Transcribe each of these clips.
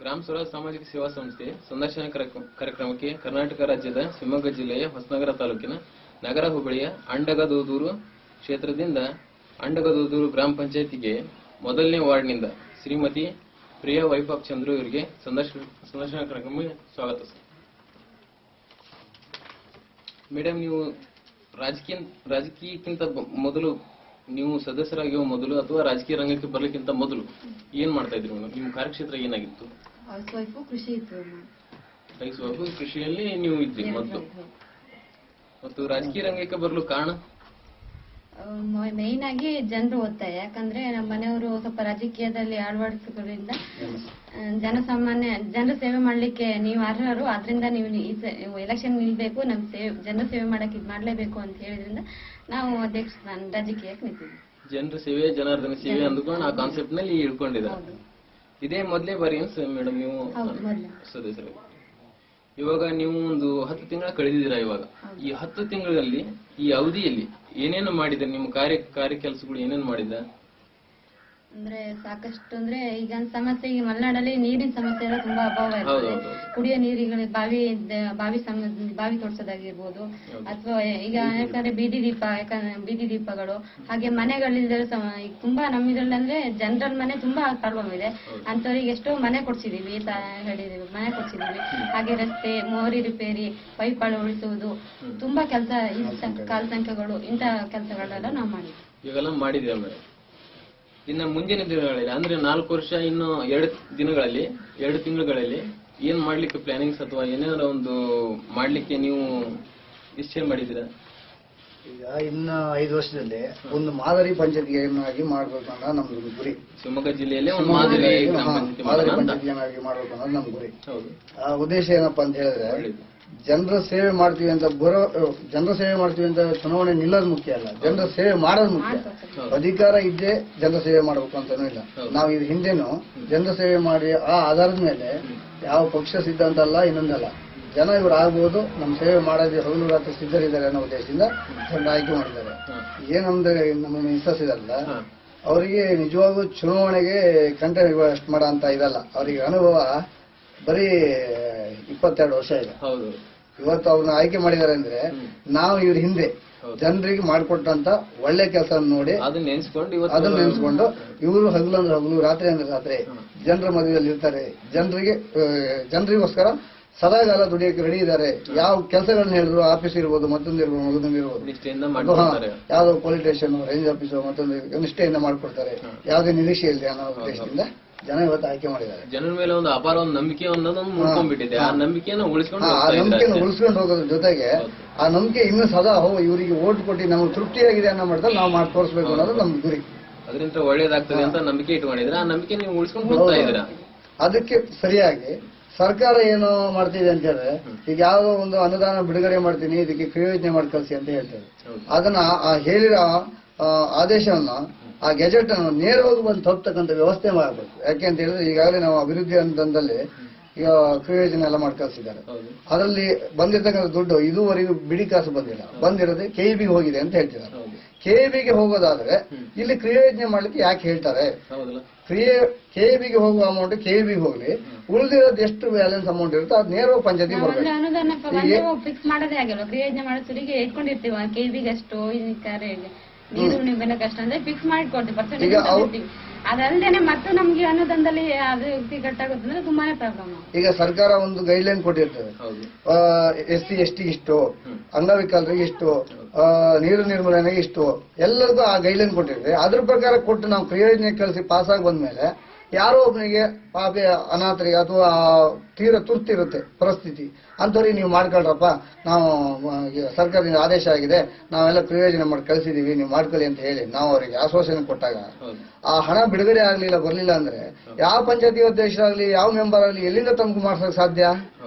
ಗ್ರಾಮ ಸ್ವರಾಜ್ ಸಾಮಾಜಿಕ ಸೇವಾ ಸಂಸ್ಥೆ ಸಂದರ್ಶನ ಕಾರ್ಯಕ್ರಮಕ್ಕೆ ಕರ್ನಾಟಕ ರಾಜ್ಯದ ಶಿವಮೊಗ್ಗ ಜಿಲ್ಲೆಯ ಹೊಸನಗರ ತಾಲೂಕಿನ ನಗರ ಹೋಬಳಿಯ ಅಂಡಗದೂದೂರು ಕ್ಷೇತ್ರದಿಂದ ಅಂಡಗದೂದೂರು ಗ್ರಾಮ ಪಂಚಾಯತಿಗೆ ಮೊದಲನೇ ವಾರ್ಡ್ನಿಂದ ಶ್ರೀಮತಿ ಪ್ರಿಯಾ ವೈಪಾಪ್ ಚಂದ್ರು ಇವರಿಗೆ ಸಂದರ್ಶನ ಕಾರ್ಯಕ್ರಮಕ್ಕೆ ಸ್ವಾಗತ ಸರ್. ಮೇಡಮ್, ನೀವು ರಾಜಕೀಯಕ್ಕಿಂತ ಮೊದಲು ನೀವು ಸದಸ್ಯರಾಗಿರುವ ಮೊದಲು ಅಥವಾ ರಾಜಕೀಯ ರಂಗಕ್ಕೆ ಬರ್ಲಿಕ್ಕಿಂತ ಮೊದಲು ಏನ್ ಮಾಡ್ತಾ ಇದ್ರಿ ಮೇಡಮ್? ನಿಮ್ಮ ಕಾರ್ಯಕ್ಷೇತ್ರ ಏನಾಗಿತ್ತು? ಕೃಷಿಯಲ್ಲಿ ನೀವು ಇದ್ರಿ ಮೊದಲು. ಮತ್ತು ರಾಜಕೀಯ ರಂಗಕ್ಕೆ ಬರಲು ಕಾರಣ? ಮೇನ್ ಆಗಿ ಜನರು ಒತ್ತಾಯ. ಯಾಕಂದ್ರೆ ನಮ್ಮ ಮನೆಯವರು ಸ್ವಲ್ಪ ರಾಜಕೀಯದಲ್ಲಿ ಅಳವಡಿಸಿದ್ರಿಂದ ಜನರ ಸೇವೆ ಮಾಡ್ಲಿಕ್ಕೆ ನೀವು ಅರ್ಹರು, ಆದ್ರಿಂದ ನೀವು ಎಲೆಕ್ಷನ್ ನಿಲ್ಬೇಕು, ನಮ್ ಜನರ ಸೇವೆ ಮಾಡಕ್ಕೆ ಇದು ಮಾಡ್ಲೇಬೇಕು ಅಂತ ಹೇಳಿದ್ರಿಂದ ನಾವು ರಾಜಕೀಯಕ್ಕೆ ನಿಂತಿದ್ವಿ. ಜನರ ಸೇವೆ ಜನಾರ್ದನ ಸೇವೆ ಅಂದ್ಕೊಂಡು ಆ ಕಾನ್ಸೆಪ್ಟ್ ನಲ್ಲಿ ಇಳ್ಕೊಂಡಿದ್ದಾರೆ. ಇದೇ ಮೊದಲೇ ಬಾರಿ ಮೇಡಮ್ ನೀವು ಸದಸ್ಯರು? ಇವಾಗ ನೀವು ಒಂದು 10 ತಿಂಗಳ ಕಳೆದಿದ್ದೀರಾ. ಇವಾಗ ಈ 10 ತಿಂಗಳಲ್ಲಿ ಈ ಅವಧಿಯಲ್ಲಿ ಏನೇನು ಮಾಡಿದ್ರೆ ನಿಮ್ಮ ಕಾರ್ಯ ಕೆಲಸಗಳು ಏನೇನು ಮಾಡಿದ? ಅಂದ್ರೆ ಸಾಕಷ್ಟು ಅಂದ್ರೆ ಈಗ ಸಮಸ್ಯೆ, ಈಗ ಮಲೆನಾಡಲ್ಲಿ ನೀರಿನ ಸಮಸ್ಯೆ ಎಲ್ಲ ತುಂಬಾ ಅಭಾವ ಇರ್ತದೆ. ಕುಡಿಯೋ ನೀರಿಗಳು ಬಾವಿ ತೋಡ್ಸೋದಾಗಿರ್ಬೋದು, ಅಥವಾ ಈಗ ಯಾಕಂದ್ರೆ ಬೀದಿ ದೀಪಗಳು, ಹಾಗೆ ಮನೆಗಳಿಂದ ತುಂಬಾ ನಮ್ಮಿದ್ರಲ್ಲಿ ಅಂದ್ರೆ ಜನರಲ್ ಮನೆ ತುಂಬಾ ಪ್ರಾಬ್ಲಮ್ ಇದೆ. ಅಂತವ್ರಿಗೆ ಎಷ್ಟೋ ಮನೆ ಕೊಡ್ಸಿದೀವಿ, ಮನೆ ಕೊಡ್ಸಿದೀವಿ. ಹಾಗೆ ರಸ್ತೆ, ಮೋರಿ ರಿಪೇರಿ, ಪೈಪ್ ಅಳವಡಿಸುವುದು, ತುಂಬಾ ಕೆಲಸ, ಕಾಲ್ ಸಂಖ್ಯೆಗಳು, ಇಂತ ಕೆಲಸಗಳೆಲ್ಲ ನಾವು ಮಾಡಿದ್ವಿ. ಇವೆಲ್ಲ ಮಾಡಿದ್ವಿ ಮೇಡಮ್. ಇನ್ನ ಮುಂದಿನ ದಿನಗಳಲ್ಲಿ ಅಂದ್ರೆ 4 ವರ್ಷ ಇನ್ನು 2 ತಿಂಗಳಲ್ಲಿ ಏನ್ ಮಾಡ್ಲಿಕ್ಕೆ ಪ್ಲಾನಿಂಗ್ಸ್ ಅಥವಾ ಏನಾರ ಒಂದು ಮಾಡ್ಲಿಕ್ಕೆ ನೀವು ನಿಶ್ಚಯ ಮಾಡಿದ್ದೀರಾ? ಈಗ ಇನ್ನು 5 ವರ್ಷದಲ್ಲಿ ಒಂದು ಮಾದರಿ ಪಂಚಾಯತಿಯನ್ನಾಗಿ ಮಾಡ್ಬೇಕು ಅನ್ನೋದು ನಮ್ದು ಗುರಿ. ಶಿವಮೊಗ್ಗ ಜಿಲ್ಲೆಯಲ್ಲಿ ಒಂದು ಮಾದರಿ ಪಂಚಾಯತಿಯನ್ನಾಗಿ ಮಾಡ್ಬೇಕು ಅನ್ನೋದು ನಮ್ ಗುರಿ. ಆ ಉದ್ದೇಶ ಏನಪ್ಪಾ ಅಂತ ಹೇಳಿದ್ರೆ, ಜನರ ಸೇವೆ ಮಾಡ್ತೀವಿ ಅಂತ ಚುನಾವಣೆ ನಿಲ್ಲೋದು ಮುಖ್ಯ ಅಲ್ಲ, ಜನರ ಸೇವೆ ಮಾಡೋದು ಮುಖ್ಯ. ಅಧಿಕಾರ ಇದ್ದೇ ಜನರ ಸೇವೆ ಮಾಡ್ಬೇಕು ಅಂತಾನೂ ಇಲ್ಲ. ನಾವು ಇದು ಹಿಂದೆನೂ ಜನರ ಸೇವೆ ಮಾಡಿ ಆ ಆಧಾರದ ಮೇಲೆ ಯಾವ ಪಕ್ಷ ಸಿದ್ಧಾಂತ ಅಲ್ಲ, ಇನ್ನೊಂದಲ್ಲ, ಜನ ಇವ್ರು ಆಗ್ಬೋದು, ನಮ್ಮ ಸೇವೆ ಮಾಡೋದು ಹಗಲು ರಾತ್ರಿ ಸಿದ್ಧರಿದ್ದಾರೆ ಅನ್ನೋ ಉದ್ದೇಶದಿಂದ ಜನರು ಆಯ್ಕೆ ಮಾಡಿದ್ದಾರೆ. ಏನಂದ್ರೆ ನಮ್ಮನ್ನು ವಿಶ್ವಾಸಿದಾರಲ್ಲ, ಅವರಿಗೆ ನಿಜವಾಗೂ ಚುನಾವಣೆಗೆ ಕಂಟೆಸ್ಟ್ ಮಾಡೋ ಅಂತ ಇದಲ್ಲ. ಅವರಿಗೆ ಅನುಭವ ಬರೀ 22 ವರ್ಷ ಇದೆ. ಇವತ್ತು ಅವ್ರನ್ನ ಆಯ್ಕೆ ಮಾಡಿದ್ದಾರೆ ಅಂದ್ರೆ ನಾವು ಇವ್ರ ಹಿಂದೆ ಜನರಿಗೆ ಮಾಡಿಕೊಟ್ಟಂತ ಒಳ್ಳೆ ಕೆಲಸ ನೋಡಿ ಅದನ್ನ ನೆನೆಸ್ಕೊಂಡು ಇವರು ಹಗಲು ಅಂದ್ರೆ ಹಗಲು, ರಾತ್ರಿ ಅಂದ್ರೆ ರಾತ್ರಿ ಜನರ ಮಧ್ಯದಲ್ಲಿ ಇರ್ತಾರೆ. ಜನರಿಗೋಸ್ಕರ ಸದಾಗಾಲ ದುಡಿಯೋಕೆ ರೆಡಿ ಇದ್ದಾರೆ. ಯಾವ ಕೆಲಸಗಳನ್ನ ಹೇಳಿದ್ರು, ಆಫೀಸ್ ಇರ್ಬೋದು, ಮತ್ತೊಂದಿರ್ಬೋದು, ಯಾವ್ದೋ ಪೊಲೀಸ್ ಸ್ಟೇಷನ್, ರೇಂಜ್ ಆಫೀಸ್, ಮತ್ತೊಂದು ನಿಷ್ಠೆಯಿಂದ ಮಾಡ್ಕೊಡ್ತಾರೆ. ಯಾವುದೇ ನಿರೀಕ್ಷೆ ಇಲ್ಲದೆ ಅನ್ನೋ ಉದ್ದೇಶದಿಂದ ಜನ ಇವತ್ತು ಆಯ್ಕೆ ಮಾಡಿದ್ದಾರೆ. ಜನರ ಮೇಲೆ ಒಂದು ಅಪಾರ ಒಂದು ನಂಬಿಕೆ ಮುಳ್ಕೊಂಡ್ಬಿಟ್ಟಿದೆ. ಆ ನಂಬಿಕೆಯನ್ನು ಉಳಿಸ್ಕೊಂಡು ಹೋಗೋದ್ರ ಜೊತೆಗೆ ಆ ನಂಬಿಕೆ ಇನ್ನೂ ಸದಾ ಇವರಿಗೆ ಓಟ್ ಕೊಟ್ಟು ನಮ್ಗೆ ತೃಪ್ತಿಯಾಗಿದೆ ಅನ್ನೋ ಮಟ್ಟದಲ್ಲಿ ನಾವು ಮಾಡಿ ತೋರಿಸ್ಬೇಕು ಅನ್ನೋದು ನಮ್ ಗುರಿ. ಅದರಿಂದ ಒಳ್ಳೇದಾಗ್ತದೆ ಅಂತ ನಂಬಿಕೆ ಇಟ್ಕೊಂಡಿದ್ರೆ ಆ ನಂಬಿಕೆ ನೀವು ಉಳಿಸ್ಕೊಂಡು ಹೋಗ್ತಾ ಇದ್ದೀರಾ. ಅದಕ್ಕೆ ಸರಿಯಾಗಿ ಸರ್ಕಾರ ಏನು ಮಾಡ್ತಿದೆ ಅಂತ ಹೇಳಿದ್ರೆ, ಈಗ ಯಾವ್ದೋ ಒಂದು ಅನುದಾನ ಬಿಡುಗಡೆ ಮಾಡ್ತೀನಿ, ಇದಕ್ಕೆ ಕ್ರಿಯೋಜನೆ ಮಾಡಿ ಕಳಿಸಿ ಅಂತ ಹೇಳ್ತಾರೆ. ಅದನ್ನ ಹೇಳಿರೋ ಆದೇಶವನ್ನ, ಆ ಗೆಜೆಟ್ ಅನ್ನು ನೇರವಾಗಿ ಬಂದು ತಪ್ಪತಕ್ಕಂಥ ವ್ಯವಸ್ಥೆ ಮಾಡಬೇಕು. ಯಾಕೆ ಅಂತ ಹೇಳಿದ್ರೆ, ಈಗಾಗಲೇ ನಾವು ಅಭಿವೃದ್ಧಿ ಅನುದಾನದಲ್ಲಿ ಈಗ ಕ್ರಿಯೋಜನೆ ಎಲ್ಲ ಮಾಡಿ ಕಳಿಸಿದ್ದಾರೆ. ಅದರಲ್ಲಿ ಬಂದಿರತಕ್ಕಂಥ ದುಡ್ಡು ಇದುವರೆಗೂ ಬಿಡಿ ಕಾಸು ಬಂದಿರೋದೇ KEB ಹೋಗಿದೆ ಅಂತ ಹೇಳ್ತಿದ್ದಾರೆ. KEB ಹೋಗೋದಾದ್ರೆ ಇಲ್ಲಿ ಕ್ರಿಯೋಜನೆ ಮಾಡ್ಲಿಕ್ಕೆ ಯಾಕೆ ಹೇಳ್ತಾರೆ? KEB ಹೋಗುವ ಅಮೌಂಟ್ KEB ಹೋಗ್ಲಿ, ಉಳಿದಿರೋದು ಎಷ್ಟು ಬ್ಯಾಲೆನ್ಸ್ ಅಮೌಂಟ್ ಇರುತ್ತೆ ಅದು ನೇರವಾಗಿ ಪಂಚಾಯತಿ ಬರಬೇಕು. ಫಿಕ್ಸ್ ಮಾಡೋದೇ ಆಗಿಲ್ಲ, ಕ್ರಿಯೋಜನೆ ಮಾಡೋರಿಗೆ ಇಟ್ಕೊಂಡಿರ್ತೀವಿ. KEB ಅಷ್ಟು ನೀರು ಬೆಲೆ ಕಷ್ಟ ಅಂದ್ರೆ ಫಿಕ್ಸ್ ಮಾಡಿಕೊಡ್ತೀವಿ. ಅದಲ್ದೇನೆ ಮತ್ತೆ ನಮ್ಗೆ ಅನ್ನೋದಂದಲ್ಲಿ ಅದು ಕಟ್ಟಾಗುತ್ತೆ, ತುಂಬಾನೇ ಪ್ರಾಬ್ಲಮ್. ಈಗ ಸರ್ಕಾರ ಒಂದು ಗೈಡ್ಲೈನ್ ಕೊಟ್ಟಿರ್ತದೆ, SC ST ಇಷ್ಟು, ಅಂಗವಿಕಲರಿಗೆ ಇಷ್ಟು, ನೀರು ನಿರ್ಮೂಲನೆಗೆ ಇಷ್ಟು, ಎಲ್ಲರಿಗೂ ಆ ಗೈಡ್ಲೈನ್ ಕೊಟ್ಟಿರ್ತದೆ. ಅದ್ರ ಪ್ರಕಾರ ಕೊಟ್ಟು ನಾವು ಕ್ರಿಯೋಜನೆ ಕಳಿಸಿ ಪಾಸ್ ಆಗಿ ಬಂದ್ಮೇಲೆ ಯಾರೋ ಒಬ್ಬನಿಗೆ ಪಾಪಿ ಅನಾಥರಿಗೆ ಅಥವಾ ತೀರ ತುರ್ತಿರುತ್ತೆ ಪರಿಸ್ಥಿತಿ, ಅಂತವ್ರಿಗೆ ನೀವು ಮಾಡ್ಕೊಳ್ರಪ್ಪ, ನಾವು ಸರ್ಕಾರದಿಂದ ಆದೇಶ ಆಗಿದೆ, ನಾವೆಲ್ಲ ಕ್ರಿಯೋಜನೆ ಮಾಡಿ ಕಳಿಸಿದೀವಿ, ನೀವು ಮಾಡ್ಕೊಳ್ಳಿ ಅಂತ ಹೇಳಿ ನಾವು ಅವರಿಗೆ ಆಶ್ವಾಸನೆ ಕೊಟ್ಟಾಗ ಆ ಹಣ ಬಿಡುಗಡೆ ಬರ್ಲಿಲ್ಲ ಅಂದ್ರೆ ಯಾವ ಪಂಚಾಯತಿ ಅಧ್ಯಕ್ಷರಾಗ್ಲಿ, ಯಾವ ಮೆಂಬರ್ ಆಗ್ಲಿ, ಎಲ್ಲಿಂದ ತಮ್ಗೆ ಮಾಡ್ಸಕ್ ಸಾಧ್ಯ?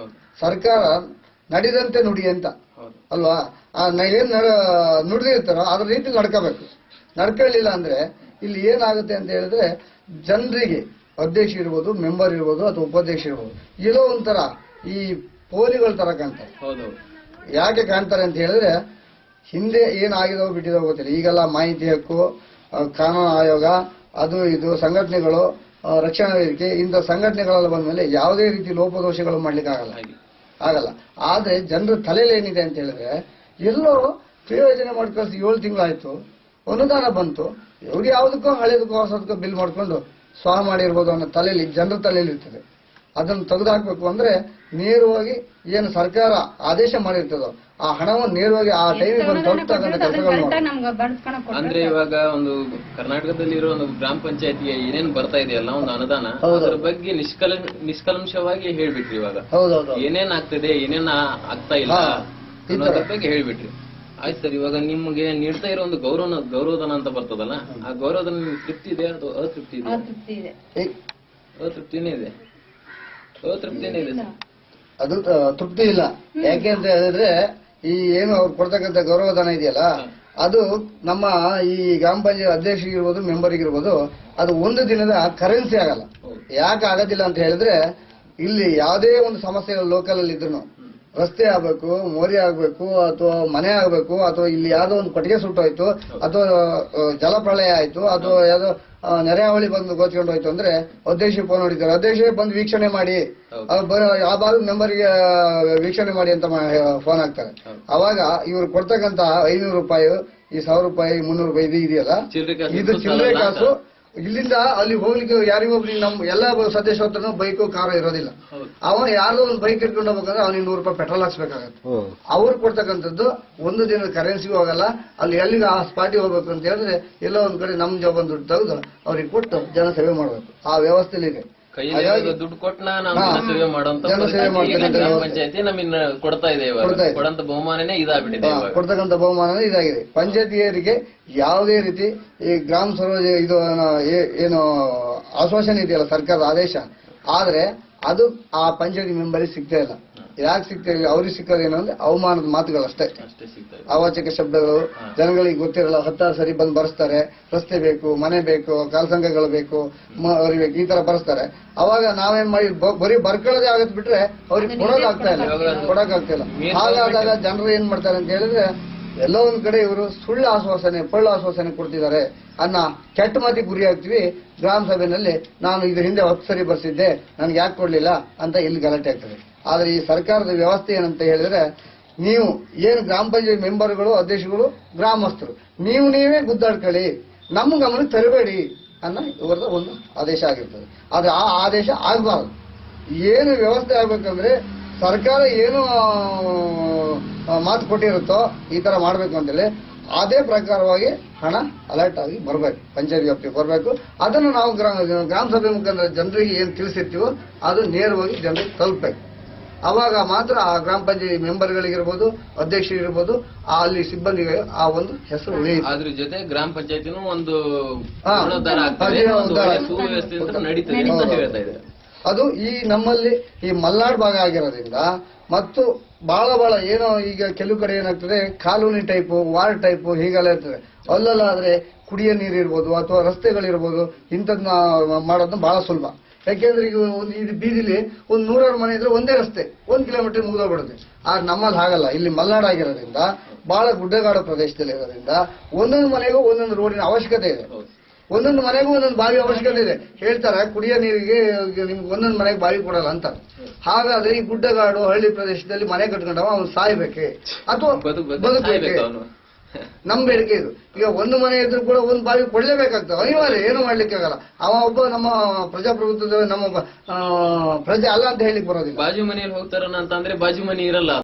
ಸರ್ಕಾರ ನಡೆದಂತೆ ನುಡಿ ಅಂತ ಅಲ್ವಾ? ಏನ್ ನುಡಿದಿರ್ತಾರೋ ಅದ್ರ ರೀತಿ ನಡ್ಕೋಬೇಕು. ನಡ್ಕೊಳ್ಳಿಲ್ಲ ಅಂದ್ರೆ ಇಲ್ಲಿ ಏನಾಗುತ್ತೆ ಅಂತ ಹೇಳಿದ್ರೆ, ಜನರಿಗೆ ಅಧ್ಯಕ್ಷ ಇರ್ಬೋದು, ಮೆಂಬರ್ ಇರ್ಬೋದು, ಅಥವಾ ಉಪಾಧ್ಯಕ್ಷ ಇರ್ಬೋದು, ಇರೋ ಒಂಥರ ಈ ಪೋಲಿಗಳ ತರ ಕಾಣ್ತಾರೆ. ಯಾಕೆ ಕಾಣ್ತಾರೆ ಅಂತ ಹೇಳಿದ್ರೆ, ಹಿಂದೆ ಏನಾಗಿದೋ ಬಿಟ್ಟಿದೋ ಗೊತ್ತಿಲ್ಲ. ಈಗೆಲ್ಲ ಮಾಹಿತಿ ಹಕ್ಕು, ಕಾನೂನು ಆಯೋಗ, ಅದು ಇದು ಸಂಘಟನೆಗಳು ರಕ್ಷಣಾ ವೇದಿಕೆ ಇಂಥ ಸಂಘಟನೆಗಳೆಲ್ಲ ಬಂದ್ಮೇಲೆ ಯಾವುದೇ ರೀತಿ ಲೋಪದೋಷಗಳು ಮಾಡ್ಲಿಕ್ಕೆ ಆಗಲ್ಲ. ಆದ್ರೆ ಜನರ ತಲೆಯಲ್ಲಿ ಏನಿದೆ ಅಂತ ಹೇಳಿದ್ರೆ ಎಲ್ಲೋ ಪ್ರಯೋಜನೆ ಮಾಡ್ಕಳಿಸಿ 7 ತಿಂಗಳಾಯ್ತು, ಅನುದಾನ ಬಂತು, ಇವ್ರು ಯಾವುದಕ್ಕೋ ಹಳೇದಕ್ಕೋ ಹೊಸದಕ್ಕೋ ಬಿಲ್ ಮಾಡ್ಕೊಂಡು ಸ್ವಾಹ ಮಾಡಿರ್ಬೋದು ಅನ್ನೋ ತಲೆಯಲ್ಲಿ ಜನರ ತಲೆಯಲ್ಲಿ ಇರ್ತದೆ. ಅದನ್ನು ತೆಗೆದುಹಾಕ್ಬೇಕು ಅಂದ್ರೆ ನೇರವಾಗಿ ಏನು ಸರ್ಕಾರ ಆದೇಶ ಮಾಡಿರ್ತದೋ ಆ ಹಣವನ್ನು ನೇರವಾಗಿ ಆ ಟೈಮಿಗೆ ಬಂದು ತಲುಪ್ತಕ್ಕಂಥ ಕೆಲಸಗಳು ಅಂದ್ರೆ ಇವಾಗ ಒಂದು ಕರ್ನಾಟಕದಲ್ಲಿರೋ ಒಂದು ಗ್ರಾಮ ಪಂಚಾಯತಿಗೆ ಏನೇನ್ ಬರ್ತಾ ಇದೆಯಲ್ಲ ಒಂದು ಅನುದಾನ, ಅದ್ರ ಬಗ್ಗೆ ನಿಷ್ಕಲ್ಮಶವಾಗಿ ಹೇಳ್ಬಿಟ್ರಿ. ಇವಾಗ ಏನೇನ್ ಆಗ್ತಿದೆ, ಏನೇನ್ ಆಗ್ತಾ ಇಲ್ಲ ಅನ್ನೋದ್ರ ಬಗ್ಗೆ ಹೇಳ್ಬಿಟ್ರಿ. ಆಯ್ತು ಸರ್, ಇವಾಗ ನಿಮ್ಗೆ ನೀಡ್ತಾ ಇರೋ ಒಂದು ಗೌರವಧನ ಅಂತ ಬರ್ತದಲ್ಲ, ಆ ಗೌರವಧನ ನಿಮ್ಗೆ ತೃಪ್ತಿ ಇದೆ ಅಥವಾ ಅತೃಪ್ತಿ ಇದೆ? ಅತೃಪ್ತಿನೇ ಇದೆ. ಅತೃಪ್ತಿನೇ ಇದೆ ಸರ್. ಅದು ತೃಪ್ತಿ ಇಲ್ಲ. ಯಾಕೆ ಅಂತ ಹೇಳಿದ್ರೆ ಈ ಏನು ಅವ್ರು ಕೊಡ್ತಕ್ಕಂಥ ಗೌರವಧನ ಇದೆಯಲ್ಲ, ಅದು ನಮ್ಮ ಈ ಗ್ರಾಮ ಪಂಚಾಯತ್ ಅಧ್ಯಕ್ಷರಿಗಿರ್ಬೋದು, ಮೆಂಬರ್ಗಿರ್ಬೋದು, ಅದು ಒಂದು ದಿನದ ಕರೆನ್ಸಿ ಆಗಲ್ಲ. ಯಾಕೆ ಆಗೋದಿಲ್ಲ ಅಂತ ಹೇಳಿದ್ರೆ, ಇಲ್ಲಿ ಯಾವುದೇ ಒಂದು ಸಮಸ್ಯೆಗಳು ಲೋಕಲ್ ಅಲ್ಲಿ ಇದ್ರು, ರಸ್ತೆ ಆಗ್ಬೇಕು, ಮೋರಿ ಆಗ್ಬೇಕು, ಅಥವಾ ಮನೆ ಆಗ್ಬೇಕು, ಅಥವಾ ಇಲ್ಲಿ ಯಾವ್ದೋ ಒಂದು ಕೊಟ್ಟಿಗೆ ಸುಟ್ಟೋಯ್ತು, ಅಥವಾ ಜಲಪ್ರಳಯ ಆಯ್ತು, ಅಥವಾ ಯಾವ್ದೋ ನೆರೆಹಾವಳಿ ಬಂದು ಗೋಚ್ಕೊಂಡು ಹೋಯ್ತು ಅಂದ್ರೆ ಅಧ್ಯಕ್ಷ ಫೋನ್ ಹೊಡಿತಾರೆ, ಅಧ್ಯಕ್ಷ ಬಂದು ವೀಕ್ಷಣೆ ಮಾಡಿ, ಆ ಭಾಗದ ಮೆಂಬರ್ಗೆ ವೀಕ್ಷಣೆ ಮಾಡಿ ಅಂತ ಫೋನ್ ಹಾಕ್ತಾರೆ. ಅವಾಗ ಇವ್ರು ಕೊಡ್ತಕ್ಕಂತ 500 ರೂಪಾಯಿ, ಈ 1000 ರೂಪಾಯಿ, 300 ರೂಪಾಯಿ ಇದು ಇದೆಯಲ್ಲ, ಇದು ಚಿಲ್ಲರೆ ಕಾಸು. ಇಲ್ಲಿಂದ ಅಲ್ಲಿ ಹೋಗ್ಲಿಕ್ಕೆ ಯಾರಿಗೊಬ್ರಿಗೆ ನಮ್ ಎಲ್ಲ ಸದಸ್ಯರು ಬೈಕು ಕಾರು ಇರೋದಿಲ್ಲ. ಅವನು ಯಾರೋ ಒಂದು ಬೈಕ್ ಇಟ್ಕೊಂಡು ಹೋಗ್ಬೇಕಂದ್ರೆ ಅವ್ನಿಗೆ 100 ರೂಪಾಯಿ ಪೆಟ್ರೋಲ್ ಹಾಕ್ಸ್ಬೇಕಾಗತ್ತೆ. ಅವ್ರು ಕೊಡ್ತಕ್ಕಂಥದ್ದು ಒಂದು ದಿನದ ಕರೆನ್ಸಿಗೂ ಹೋಗಲ್ಲ. ಅಲ್ಲಿ ಎಲ್ಲಿಗೆ ಆ ಸ್ಪಾಟಿಗೆ ಹೋಗ್ಬೇಕು ಅಂತ ಹೇಳಿದ್ರೆ ಎಲ್ಲೋ ಒಂದ್ ಕಡೆ ನಮ್ ಜಾಬ್ ದುಡ್ಡು ತೆಗೆದು ಅವ್ರಿಗೆ ಕೊಟ್ಟು ಜನ ಸೇವೆ ಮಾಡ್ಬೇಕು. ಆ ವ್ಯವಸ್ಥೆಲಿ ಇದೆ. ದುಡ್ಡು ಕೊಟ್ಟನ ಸೇವೆ ಮಾಡುವಂತ ಪಂಚಾಯತಿ ನಮಗೆ ಕೊಡ್ತಾ ಇದೆ. ಕೊಡಂತ ಬಹುಮಾನನೇ ಇದಾಗ್ಬಿಟ್ಟಿದೆ. ಕೊಡ್ತಕ್ಕಂಥ ಬಹುಮಾನನೇ ಇದಾಗಿದೆ. ಪಂಚಾಯತಿಯರಿಗೆ ಯಾವುದೇ ರೀತಿ ಈ ಗ್ರಾಮ ಸ್ವರಾಜ್ ಇದು ಏನು ಆಶ್ವಾಸನೆ ಇದೆಯಲ್ಲ, ಸರ್ಕಾರದ ಆದೇಶ, ಆದ್ರೆ ಅದು ಆ ಪಂಚಾಯತಿ ಮೆಂಬರಿಗೆ ಸಿಗ್ತಾ ಇಲ್ಲ. ಯಾಕೆ ಸಿಗ್ತಾ ಇಲ್ಲ? ಅವ್ರಿಗೆ ಸಿಕ್ಕೋದೇನು ಅಂದ್ರೆ ಅವಮಾನದ ಮಾತುಗಳಷ್ಟೇ, ಅವಾಚಕ ಶಬ್ದಗಳು. ಜನಗಳಿಗೆ ಗೊತ್ತಿರಲ್ಲ, 10 ಸರಿ ಬಂದು ಬರ್ಸ್ತಾರೆ, ರಸ್ತೆ ಬೇಕು, ಮನೆ ಬೇಕು, ಕಾಲ್ಸಂಘಗಳು ಬೇಕು, ಬೇಕು, ಈ ತರ ಬರ್ಸ್ತಾರೆ. ಅವಾಗ ನಾವೇನ್ ಮಾಡಿ ಬರೀ ಬರ್ಕೊಳ್ಳೋದೇ ಆಗತ್ ಬಿಟ್ರೆ ಅವ್ರಿಗೆ ಕೊಡೋಕಾಗ್ತಾ ಇಲ್ಲ. ಹಾಗಾದಾಗ ಜನರು ಏನ್ ಮಾಡ್ತಾರೆ ಅಂತ ಹೇಳಿದ್ರೆ, ಎಲ್ಲೋ ಒಂದ್ ಕಡೆ ಇವರು ಸುಳ್ಳು ಆಶ್ವಾಸನೆ, ಪಳ್ಳು ಆಶ್ವಾಸನೆ ಕೊಡ್ತಿದ್ದಾರೆ ಅನ್ನೋ ಕೆಟ್ಟ ಮಾತಿಗೆ ಗುರಿ ಆಗ್ತೀವಿ. ಗ್ರಾಮ ಸಭೆಯಲ್ಲಿ ನಾನು ಇದ್ರ ಹಿಂದೆ 10 ಸರಿ ಬರ್ಸಿದ್ದೆ, ನನ್ಗೆ ಯಾಕೆ ಕೊಡ್ಲಿಲ್ಲ ಅಂತ ಇಲ್ಲಿ ಗಲಾಟೆ ಆಗ್ತದೆ. ಆದ್ರೆ ಈ ಸರ್ಕಾರದ ವ್ಯವಸ್ಥೆ ಏನಂತ ಹೇಳಿದ್ರೆ, ನೀವು ಏನು ಗ್ರಾಮ ಪಂಚಾಯತ್ ಮೆಂಬರ್ಗಳು, ಅಧ್ಯಕ್ಷಗಳು, ಗ್ರಾಮಸ್ಥರು ನೀವೇ ಗುದ್ದಾಡ್ಕೊಳ್ಳಿ, ನಮ್ಮ ಗಮನಕ್ಕೆ ತರಬೇಡಿ ಅನ್ನೋ ಇವರದ ಒಂದು ಆದೇಶ ಆಗಿರ್ತದೆ. ಆದ್ರೆ ಆ ಆದೇಶ ಆಗಬಾರದು. ಏನು ವ್ಯವಸ್ಥೆ ಆಗ್ಬೇಕಂದ್ರೆ ಸರ್ಕಾರ ಏನು ಮಾತು ಕೊಟ್ಟಿರುತ್ತೋ ಈ ತರ ಮಾಡ್ಬೇಕು ಅಂತೇಳಿ ಅದೇ ಪ್ರಕಾರವಾಗಿ ಹಣ ಅಲರ್ಟ್ ಆಗಿ ಬರ್ಬೇಕು, ಪಂಚಾಯತ್ ವ್ಯಾಪ್ತಿಗೆ ಬರಬೇಕು. ಅದನ್ನು ನಾವು ಗ್ರಾಮ ಸಭೆ ಮುಖಾಂತರ ಜನರಿಗೆ ಏನ್ ತಿಳಿಸಿರ್ತೀವೋ ಅದು ನೇರವಾಗಿ ಜನರಿಗೆ ತಲುಪಬೇಕು. ಅವಾಗ ಮಾತ್ರ ಆ ಗ್ರಾಮ ಪಂಚಾಯತ್ ಮೆಂಬರ್ಗಳಿಗಿರ್ಬೋದು, ಅಧ್ಯಕ್ಷರಿರ್ಬೋದು, ಅಲ್ಲಿ ಸಿಬ್ಬಂದಿಗೆ ಆ ಒಂದು ಹೆಸರು ಉಳಿಯುತ್ತೆ. ಅದ್ರ ಜೊತೆ ಗ್ರಾಮ ಪಂಚಾಯತಿನೂ ಒಂದು ಅದು ಈ ನಮ್ಮಲ್ಲಿ ಈ ಮಲ್ನಾಡ್ ಭಾಗ ಆಗಿರೋದ್ರಿಂದ ಮತ್ತು ಬಹಳ ಏನೋ ಈಗ ಕೆಲವು ಕಡೆ ಏನಾಗ್ತದೆ, ಕಾಲೋನಿ ಟೈಪು, ವಾರ್ಡ್ ಟೈಪು ಹೀಗೆಲ್ಲ ಇರ್ತದೆ. ಅಲ್ಲೆಲ್ಲ ಆದ್ರೆ ಕುಡಿಯೋ ನೀರಿರ್ಬೋದು ಅಥವಾ ರಸ್ತೆಗಳಿರ್ಬೋದು, ಇಂಥದ್ನ ಮಾಡೋದು ಬಹಳ ಸುಲಭ. ಯಾಕೆಂದ್ರೆ ಈಗ ಇದು ಬೀದಿಲಿ ಒಂದು 100 ಮನೆ ಇದ್ರೆ ಒಂದೇ ರಸ್ತೆ 1 ಕಿಲೋಮೀಟರ್ ಮುಗಿದೋಗ್ಬಿಡುತ್ತೆ. ಆದ್ರೆ ನಮ್ಮಲ್ಲಿ ಹಾಗಲ್ಲ. ಇಲ್ಲಿ ಮಲ್ನಾಡ್ ಆಗಿರೋದ್ರಿಂದ, ಬಹಳ ಗುಡ್ಡಗಾಡು ಪ್ರದೇಶದಲ್ಲಿ ಇರೋದ್ರಿಂದ ಒಂದೊಂದು ಮನೆಗೂ ಒಂದೊಂದು ರೋಡಿನ ಅವಶ್ಯಕತೆ ಇದೆ, ಒಂದೊಂದು ಮನೆಗೂ ಒಂದೊಂದು ಬಾವಿ ಅವಶ್ಯಕತೆ ಇದೆ. ಹೇಳ್ತಾರೆ ಕುಡಿಯೋ ನೀರಿಗೆ ನಿಮ್ಗೆ ಒಂದೊಂದು ಮನೆಗೆ ಬಾವಿ ಕೊಡಲ್ಲ ಅಂತ. ಹಾಗಾದ್ರೆ ಈ ಗುಡ್ಡಗಾಡು ಹಳ್ಳಿ ಪ್ರದೇಶದಲ್ಲಿ ಮನೆ ಕಟ್ಕೊಂಡವ ಅವ್ನು ಸಾಯ್ಬೇಕೆ ಅಥವಾ ಬದುಕಬೇಕೆ? ನಮ್ ಬೇಡಿಕೆ ಇದು. ಈಗ ಒಂದು ಮನೆ ಇದ್ರೂ ಕೂಡ ಒಂದು ಬಾವಿ ಕೊಡ್ಲೇಬೇಕಾಗ್ತದೆ, ಅನಿವಾರ್ಯ, ಏನು ಮಾಡ್ಲಿಕ್ಕೆ ಆಗಲ್ಲ. ಅವ ಒಬ್ಬ ನಮ್ಮ ಪ್ರಜಾಪ್ರಭುತ್ವದ ನಮ್ಮ ಪ್ರಜೆ ಅಲ್ಲ ಅಂತ ಹೇಳಿಕ್ ಬರೋದಿಲ್ಲ. ಬಾಜು ಮನೆಯಲ್ಲಿ ಹೋಗ್ತಾರ ಅಂತಂದ್ರೆ ಬಾಜು ಮನೆ ಇರಲ್ಲ.